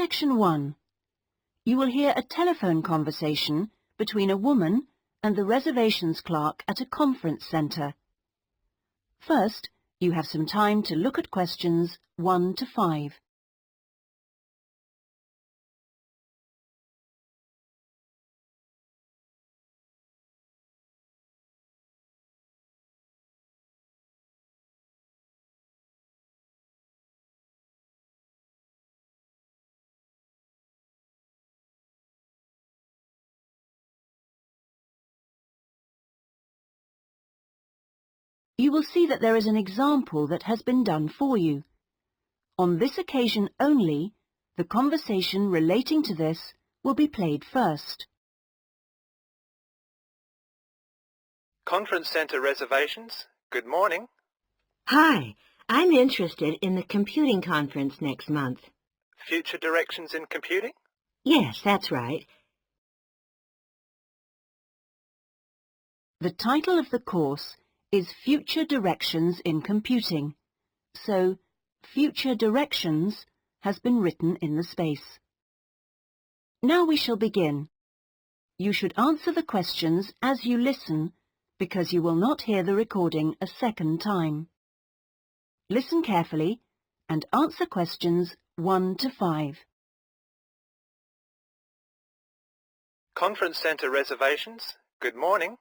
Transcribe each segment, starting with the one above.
Section 1. You will hear a telephone conversation between a woman and the reservations clerk at a conference centre. First, you have some time to look at questions 1 to 5. You will see that there is an example that has been done for you. On this occasion only, the conversation relating to this will be played first. Conference Centre Reservations, good morning. Hi, I'm interested in the computing conference next month. Future directions in computing? Yes, that's right. The title of the course is Future Directions in Computing, so Future Directions has been written in the space. Now we shall begin. You should answer the questions as you listen, because you will not hear the recording a second time. Listen carefully and answer questions 1 to 5. Conference Centre Reservations, good morning.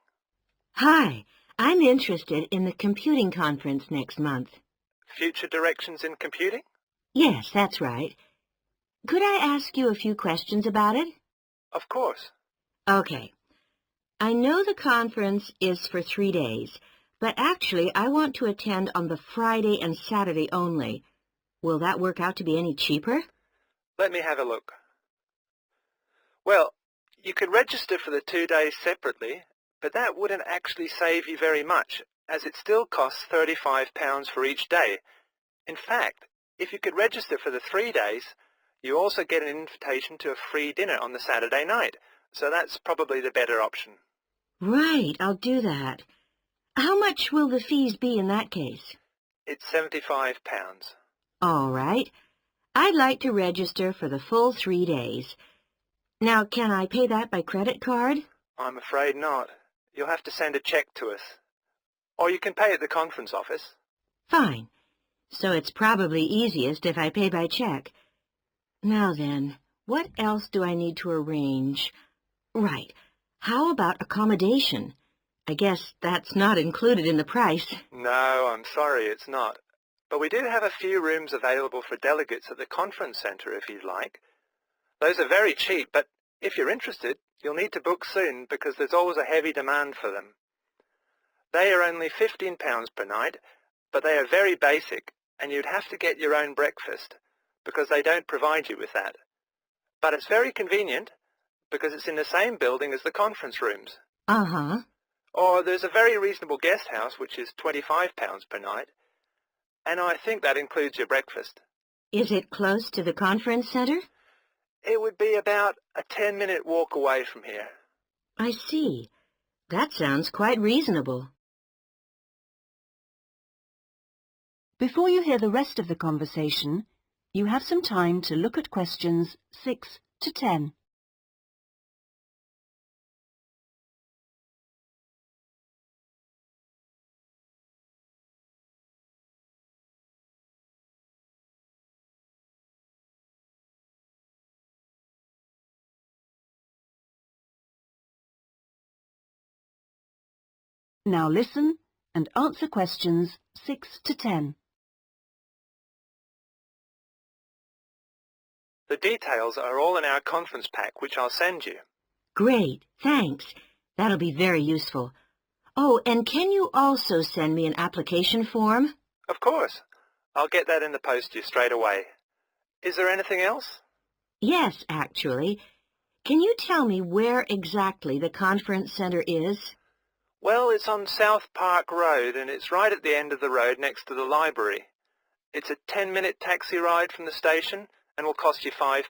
Hi, I'm interested in the computing conference next month. Future directions in computing? Yes, that's right. Could I ask you a few questions about it? Of course. Okay. I know the conference is for 3 days, but actually I want to attend on the Friday and Saturday only. Will that work out to be any cheaper? Let me have a look. Well, you could register for the 2 days separately, but that wouldn't actually save you very much, as it still costs £35 for each day. In fact, if you could register for the 3 days, you also get an invitation to a free dinner on the Saturday night, so that's probably the better option. Right, I'll do that. How much will the fees be in that case? It's £75. All right. I'd like to register for the full 3 days. Now, can I pay that by credit card? I'm afraid not. You'll have to send a cheque to us. Or you can pay at the conference office. Fine. So it's probably easiest if I pay by check. Now then, what else do I need to arrange? Right. How about accommodation? I guess that's not included in the price. No, I'm sorry, it's not. But we do have a few rooms available for delegates at the conference centre if you'd like. Those are very cheap, but if you're interested, you'll need to book soon because there's always a heavy demand for them. They are only £15 per night, but they are very basic, and you'd have to get your own breakfast because they don't provide you with that. But it's very convenient because it's in the same building as the conference rooms. Uh-huh. Or there's a very reasonable guest house, which is £25 per night, and I think that includes your breakfast. Is it close to the conference center? It would be about a 10-minute walk away from here. I see. That sounds quite reasonable. Before you hear the rest of the conversation, you have some time to look at questions 6 to 10. Now listen and answer questions 6 to 10. The details are all in our conference pack, which I'll send you. Great, thanks. That'll be very useful. Oh, and can you also send me an application form? Of course. I'll get that in the post to you straight away. Is there anything else? Yes, actually. Can you tell me where exactly the conference center is? Well, it's on South Park Road, and it's right at the end of the road next to the library. It's a 10-minute taxi ride from the station and will cost you £5.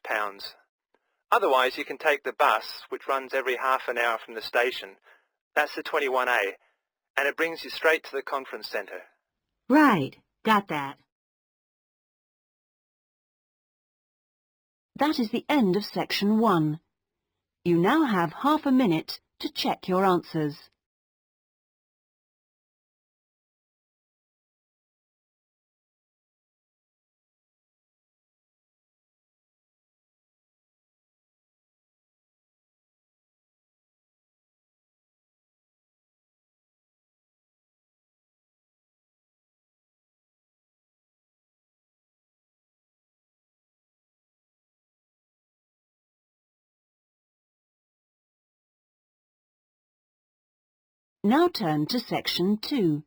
Otherwise, you can take the bus, which runs every half an hour from the station. That's the 21A, and it brings you straight to the conference centre. Right, got that. That is the end of section 1. You now have half a minute to check your answers. Now turn to section 2.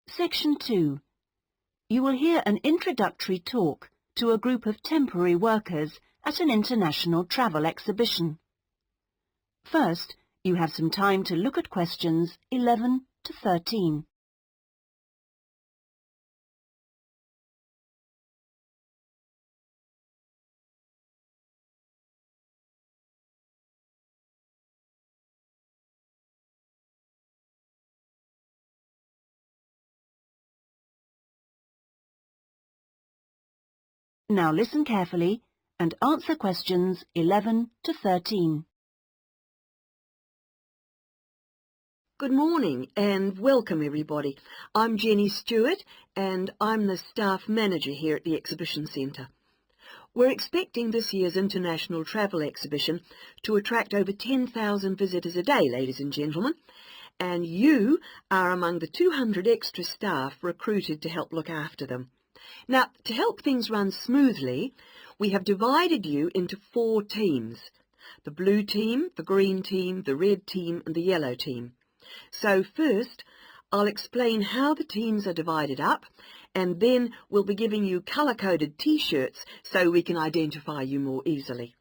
Section 2. You will hear an introductory talk to a group of temporary workers at an international travel exhibition. First, you have some time to look at questions 11 to 13. Now listen carefully and answer questions 11 to 13. Good morning and welcome everybody. I'm Jenny Stewart and I'm the staff manager here at the Exhibition Centre. We're expecting this year's International Travel Exhibition to attract over 10,000 visitors a day, ladies and gentlemen, and you are among the 200 extra staff recruited to help look after them. Now, to help things run smoothly, we have divided you into 4 teams: the blue team, the green team, the red team and the yellow team. So first, I'll explain how the teams are divided up, and then we'll be giving you colour-coded T-shirts so we can identify you more easily.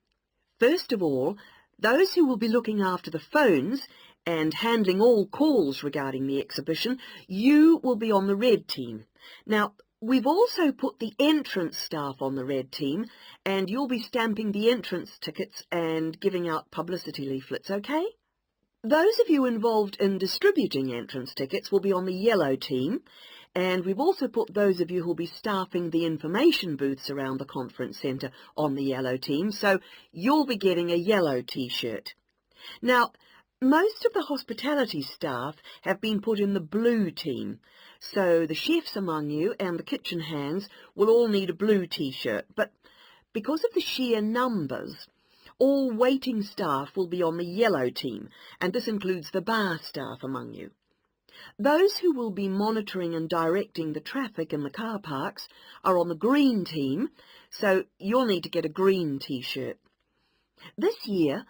First of all, those who will be looking after the phones and handling all calls regarding the exhibition, you will be on the red team. Now, we've also put the entrance staff on the red team, and you'll be stamping the entrance tickets and giving out publicity leaflets, okay? Those of you involved in distributing entrance tickets will be on the yellow team, and we've also put those of you who will be staffing the information booths around the conference centre on the yellow team, so you'll be getting a yellow T-shirt. Now, most of the hospitality staff have been put in the blue team, so the chefs among you and the kitchen hands will all need a blue T-shirt, but because of the sheer numbers, all waiting staff will be on the yellow team, and this includes the bar staff among you. Those who will be monitoring and directing the traffic in the car parks are on the green team, so you'll need to get a green T-shirt. This year,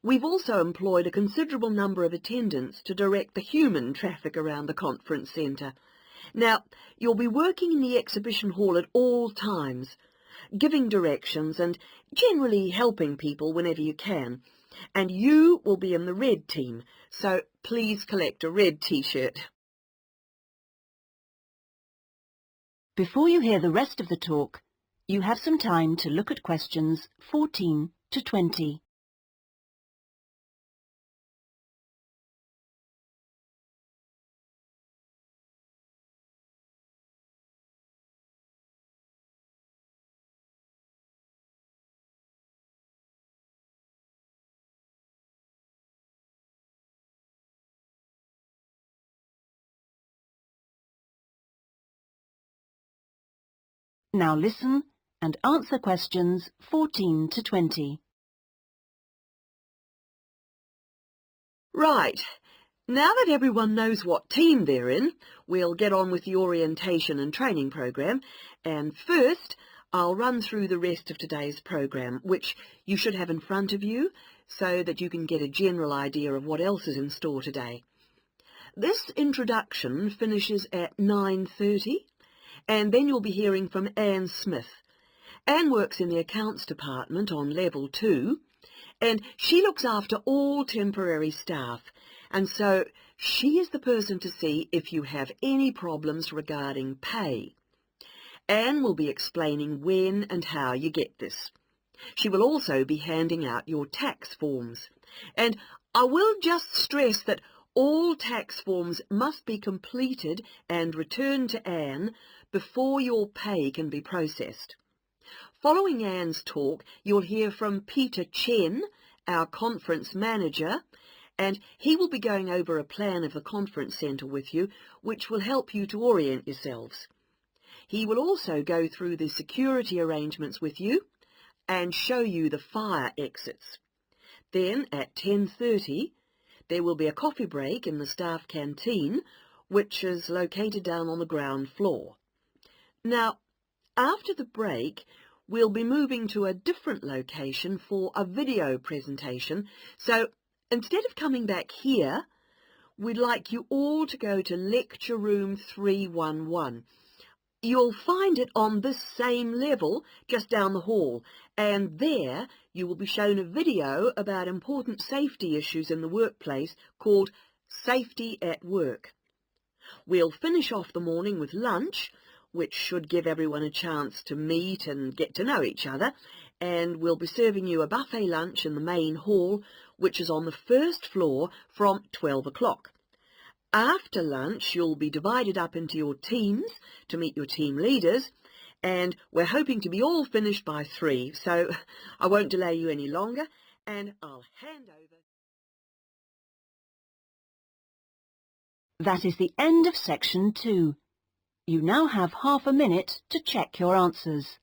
we've also employed a considerable number of attendants to direct the human traffic around the conference centre. Now, you'll be working in the exhibition hall at all times, giving directions and generally helping people whenever you can. And you will be in the red team, so please collect a red T-shirt. Before you hear the rest of the talk, you have some time to look at questions 14 to 20. Now listen and answer questions 14 to 20. Right. Now that everyone knows what team they're in, we'll get on with the orientation and training program. And first, I'll run through the rest of today's program, which you should have in front of you so that you can get a general idea of what else is in store today. This introduction finishes at 9:30, and then you'll be hearing from Anne Smith. Anne works in the accounts department on level 2, and she looks after all temporary staff, and so she is the person to see if you have any problems regarding pay. Anne will be explaining when and how you get this. She will also be handing out your tax forms. And I will just stress that All tax forms must be completed and returned to Anne before your pay can be processed. Following Anne's talk, you'll hear from Peter Chen, our conference manager, and he will be going over a plan of the conference centre with you, which will help you to orient yourselves. He will also go through the security arrangements with you and show you the fire exits. Then at 10:30, there will be a coffee break in the staff canteen, which is located down on the ground floor. Now, after the break, we'll be moving to a different location for a video presentation, so instead of coming back here, we'd like you all to go to Lecture Room 311. You'll find it on this same level just down the hall, and there you will be shown a video about important safety issues in the workplace called Safety at Work. We'll finish off the morning with lunch, which should give everyone a chance to meet and get to know each other, and we'll be serving you a buffet lunch in the main hall, which is on the first floor from 12 o'clock. After lunch, you'll be divided up into your teams to meet your team leaders, and we're hoping to be all finished by 3, so I won't delay you any longer, and I'll hand over. That is the end of section 2. You now have half a minute to check your answers.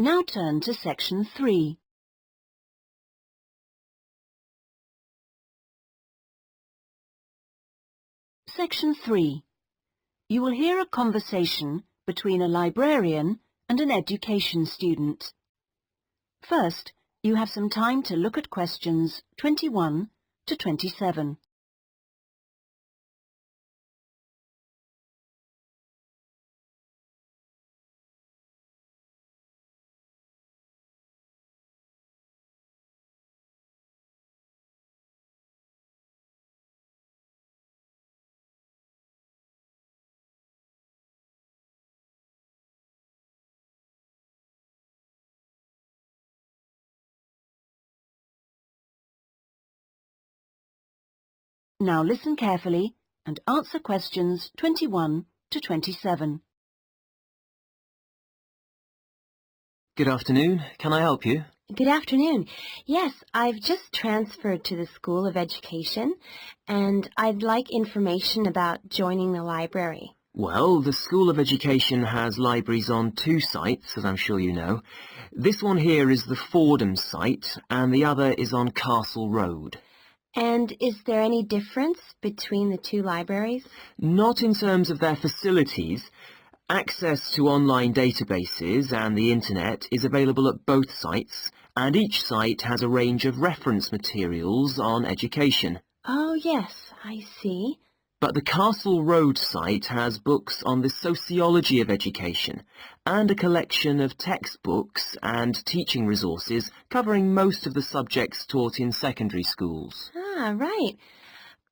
Now turn to section 3. Section 3. You will hear a conversation between a librarian and an education student. First, you have some time to look at questions 21 to 27. Now listen carefully and answer questions 21 to 27. Good afternoon. Can I help you? Good afternoon. Yes, I've just transferred to the School of Education, and I'd like information about joining the library. Well, the School of Education has libraries on 2 sites, as I'm sure you know. This one here is the Fordham site, and the other is on Castle Road. And is there any difference between the 2 libraries? Not in terms of their facilities. Access to online databases and the internet is available at both sites, and each site has a range of reference materials on education. Oh, yes, I see. But the Castle Road site has books on the sociology of education and a collection of textbooks and teaching resources covering most of the subjects taught in secondary schools. Ah, right.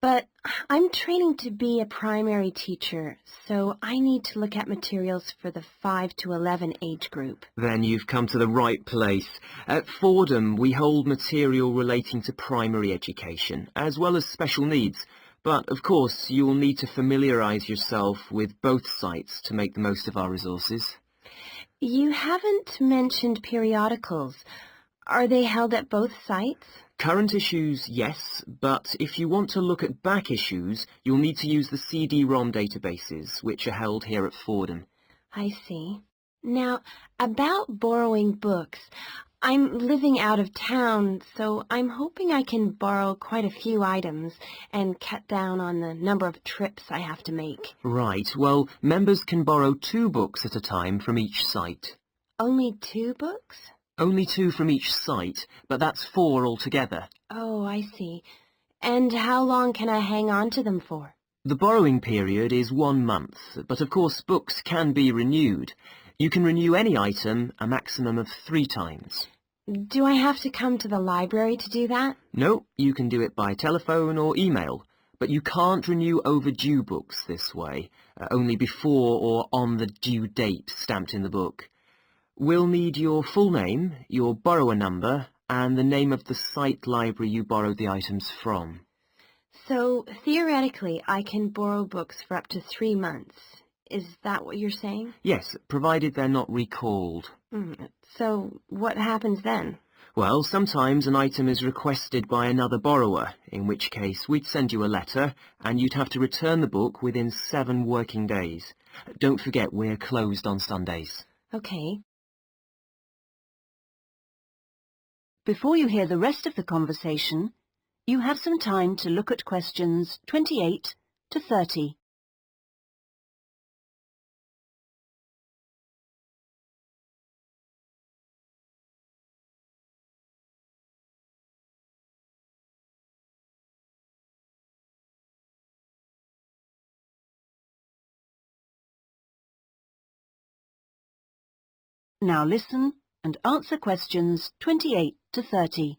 But I'm training to be a primary teacher, so I need to look at materials for the 5 to 11 age group. Then you've come to the right place. At Fordham, we hold material relating to primary education, as well as special needs. But, of course, you'll need to familiarise yourself with both sites to make the most of our resources. You haven't mentioned periodicals. Are they held at both sites? Current issues, yes, but if you want to look at back issues, you'll need to use the CD-ROM databases, which are held here at Fordham. I see. Now, about borrowing books, I'm living out of town, so I'm hoping I can borrow quite a few items and cut down on the number of trips I have to make. Right, well, members can borrow 2 books at a time from each site. Only 2 books? Only 2 from each site, but that's 4 altogether. Oh, I see. And how long can I hang on to them for? The borrowing period is 1 month, but of course books can be renewed. You can renew any item a maximum of 3 times. Do I have to come to the library to do that? No, you can do it by telephone or email, but you can't renew overdue books this way, only before or on the due date stamped in the book. We'll need your full name, your borrower number, and the name of the site library you borrowed the items from. So, theoretically, I can borrow books for up to 3 months. Is that what you're saying? Yes, provided they're not recalled. So, what happens then? Well, sometimes an item is requested by another borrower, in which case we'd send you a letter and you'd have to return the book within 7 working days. Don't forget we're closed on Sundays. Okay. Before you hear the rest of the conversation, you have some time to look at questions 28 to 30. Now listen and answer questions 28 to 30.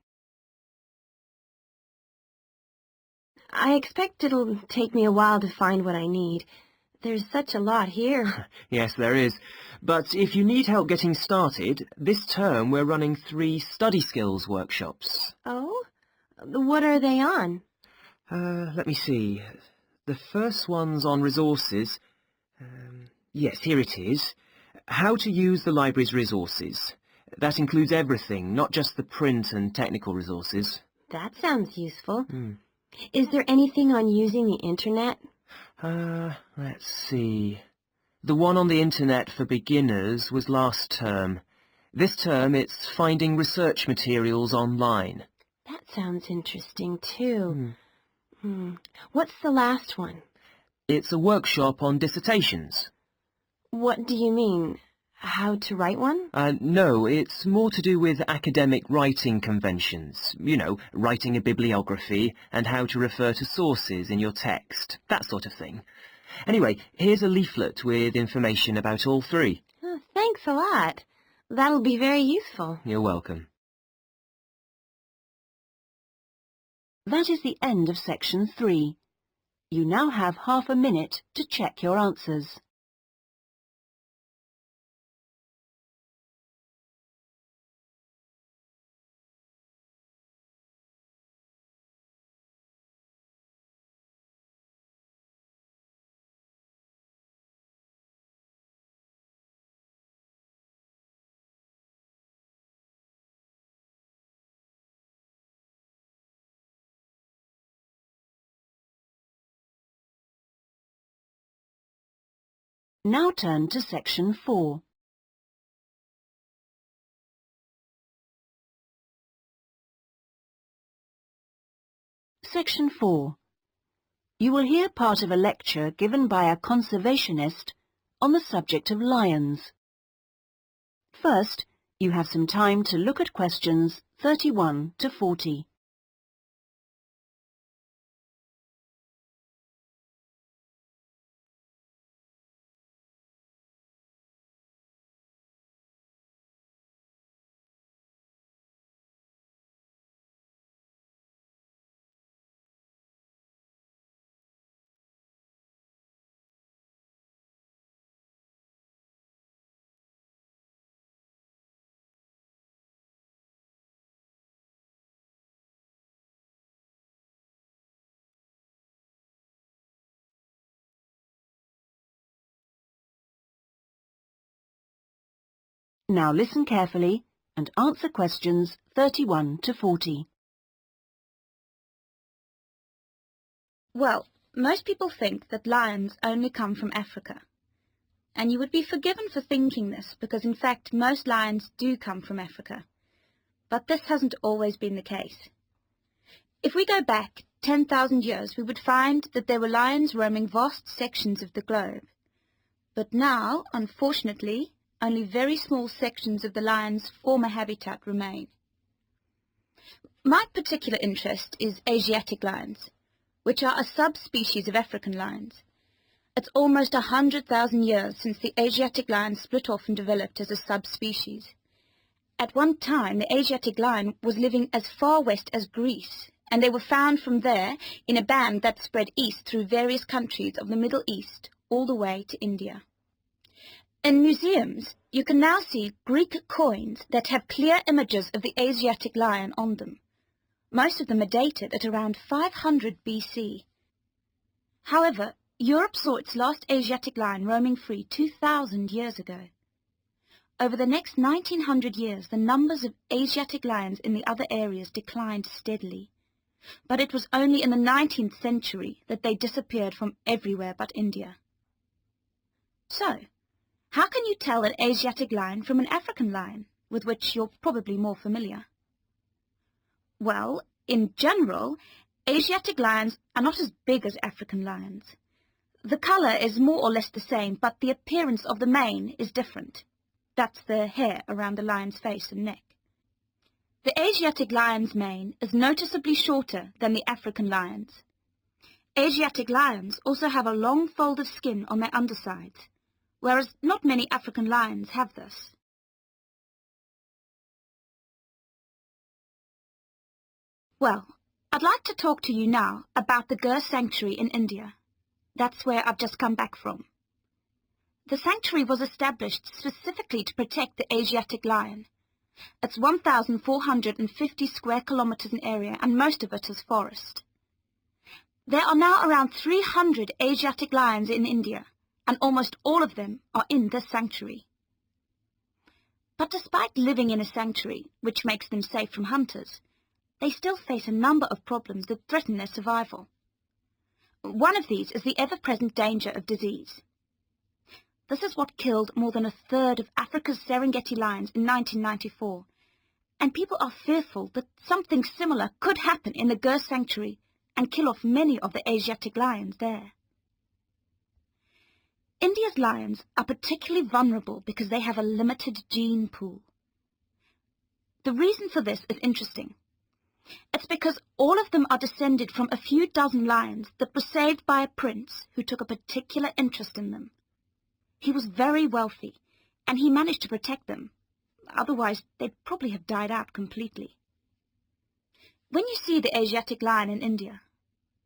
I expect it'll take me a while to find what I need. There's such a lot here. Yes, there is. But if you need help getting started, this term we're running 3 study skills workshops. Oh? What are they on? Let me see. The first one's on resources. Yes, here it is. How to use the library's resources. That includes everything, not just the print and technical resources. That sounds useful. Is there anything on using the internet? Let's see. The one on the internet for beginners was last term. This term it's finding research materials online. That sounds interesting too. What's the last one? It's a workshop on dissertations. What do you mean? How to write one? No, it's more to do with academic writing conventions. You know, writing a bibliography and how to refer to sources in your text, that sort of thing. Anyway, here's a leaflet with information about all 3. Oh, thanks a lot. That'll be very useful. You're welcome. That is the end of section 3. You now have half a minute to check your answers. Now turn to section 4. Section 4. You will hear part of a lecture given by a conservationist on the subject of lions. First, you have some time to look at questions 31 to 40. Now listen carefully and answer questions 31 to 40. Well, most people think that lions only come from Africa. And you would be forgiven for thinking this because in fact most lions do come from Africa. But this hasn't always been the case. If we go back 10,000 years, we would find that there were lions roaming vast sections of the globe. But now, unfortunately, only very small sections of the lion's former habitat remain. My particular interest is Asiatic lions, which are a subspecies of African lions. It's almost 100,000 years since the Asiatic lion split off and developed as a subspecies. At one time, the Asiatic lion was living as far west as Greece, and they were found from there in a band that spread east through various countries of the Middle East all the way to India. In museums, you can now see Greek coins that have clear images of the Asiatic lion on them. Most of them are dated at around 500 BC. However, Europe saw its last Asiatic lion roaming free 2,000 years ago. Over the next 1900 years, the numbers of Asiatic lions in the other areas declined steadily. But it was only in the 19th century that they disappeared from everywhere but India. So, how can you tell an Asiatic lion from an African lion, with which you're probably more familiar? Well, in general, Asiatic lions are not as big as African lions. The colour is more or less the same, but the appearance of the mane is different. That's the hair around the lion's face and neck. The Asiatic lion's mane is noticeably shorter than the African lion's. Asiatic lions also have a long fold of skin on their undersides, whereas not many African lions have this. Well, I'd like to talk to you now about the Gir Sanctuary in India. That's where I've just come back from. The sanctuary was established specifically to protect the Asiatic lion. It's 1,450 square kilometers in area, and most of it is forest. There are now around 300 Asiatic lions in India, and almost all of them are in this sanctuary. But despite living in a sanctuary, which makes them safe from hunters, they still face a number of problems that threaten their survival. One of these is the ever-present danger of disease. This is what killed more than a third of Africa's Serengeti lions in 1994, and people are fearful that something similar could happen in the Gir Sanctuary and kill off many of the Asiatic lions there. India's lions are particularly vulnerable because they have a limited gene pool. The reason for this is interesting. It's because all of them are descended from a few dozen lions that were saved by a prince who took a particular interest in them. He was very wealthy, and he managed to protect them. Otherwise, they'd probably have died out completely. When you see the Asiatic lion in India,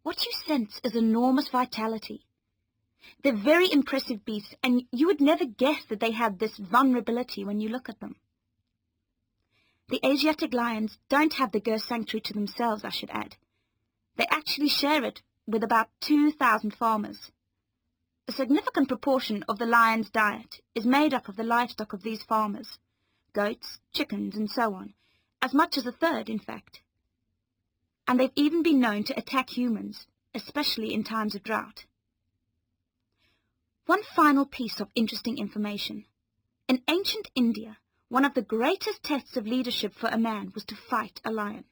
what you sense is enormous vitality. They're very impressive beasts, and you would never guess that they had this vulnerability when you look at them. The Asiatic lions don't have the Gir Sanctuary to themselves, I should add. They actually share it with about 2,000 farmers. A significant proportion of the lion's diet is made up of the livestock of these farmers, goats, chickens, and so on, as much as a third, in fact. And they've even been known to attack humans, especially in times of drought. One final piece of interesting information. In ancient India, one of the greatest tests of leadership for a man was to fight a lion.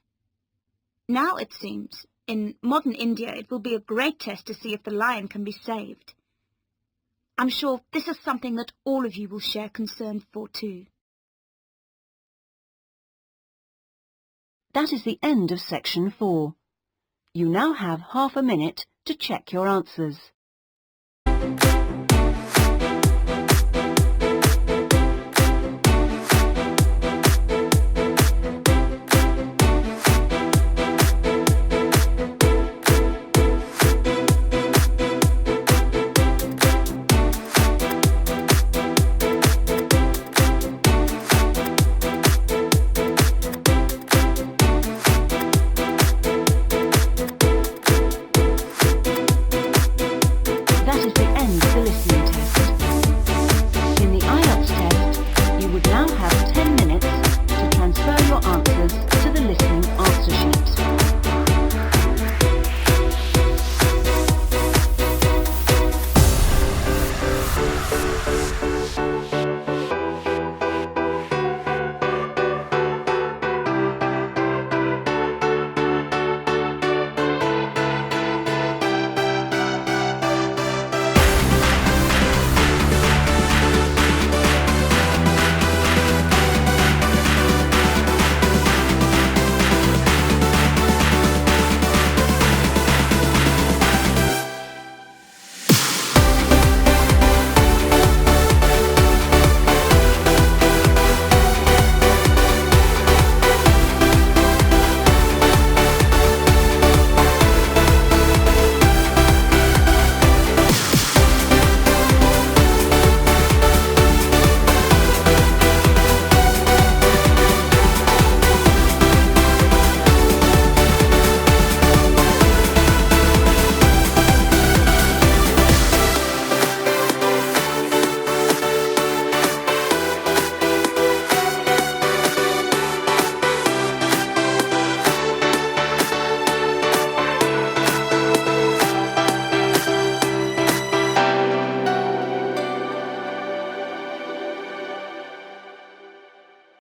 Now, it seems, in modern India, it will be a great test to see if the lion can be saved. I'm sure this is something that all of you will share concern for too. That is the end of section 4. You now have half a minute to check your answers.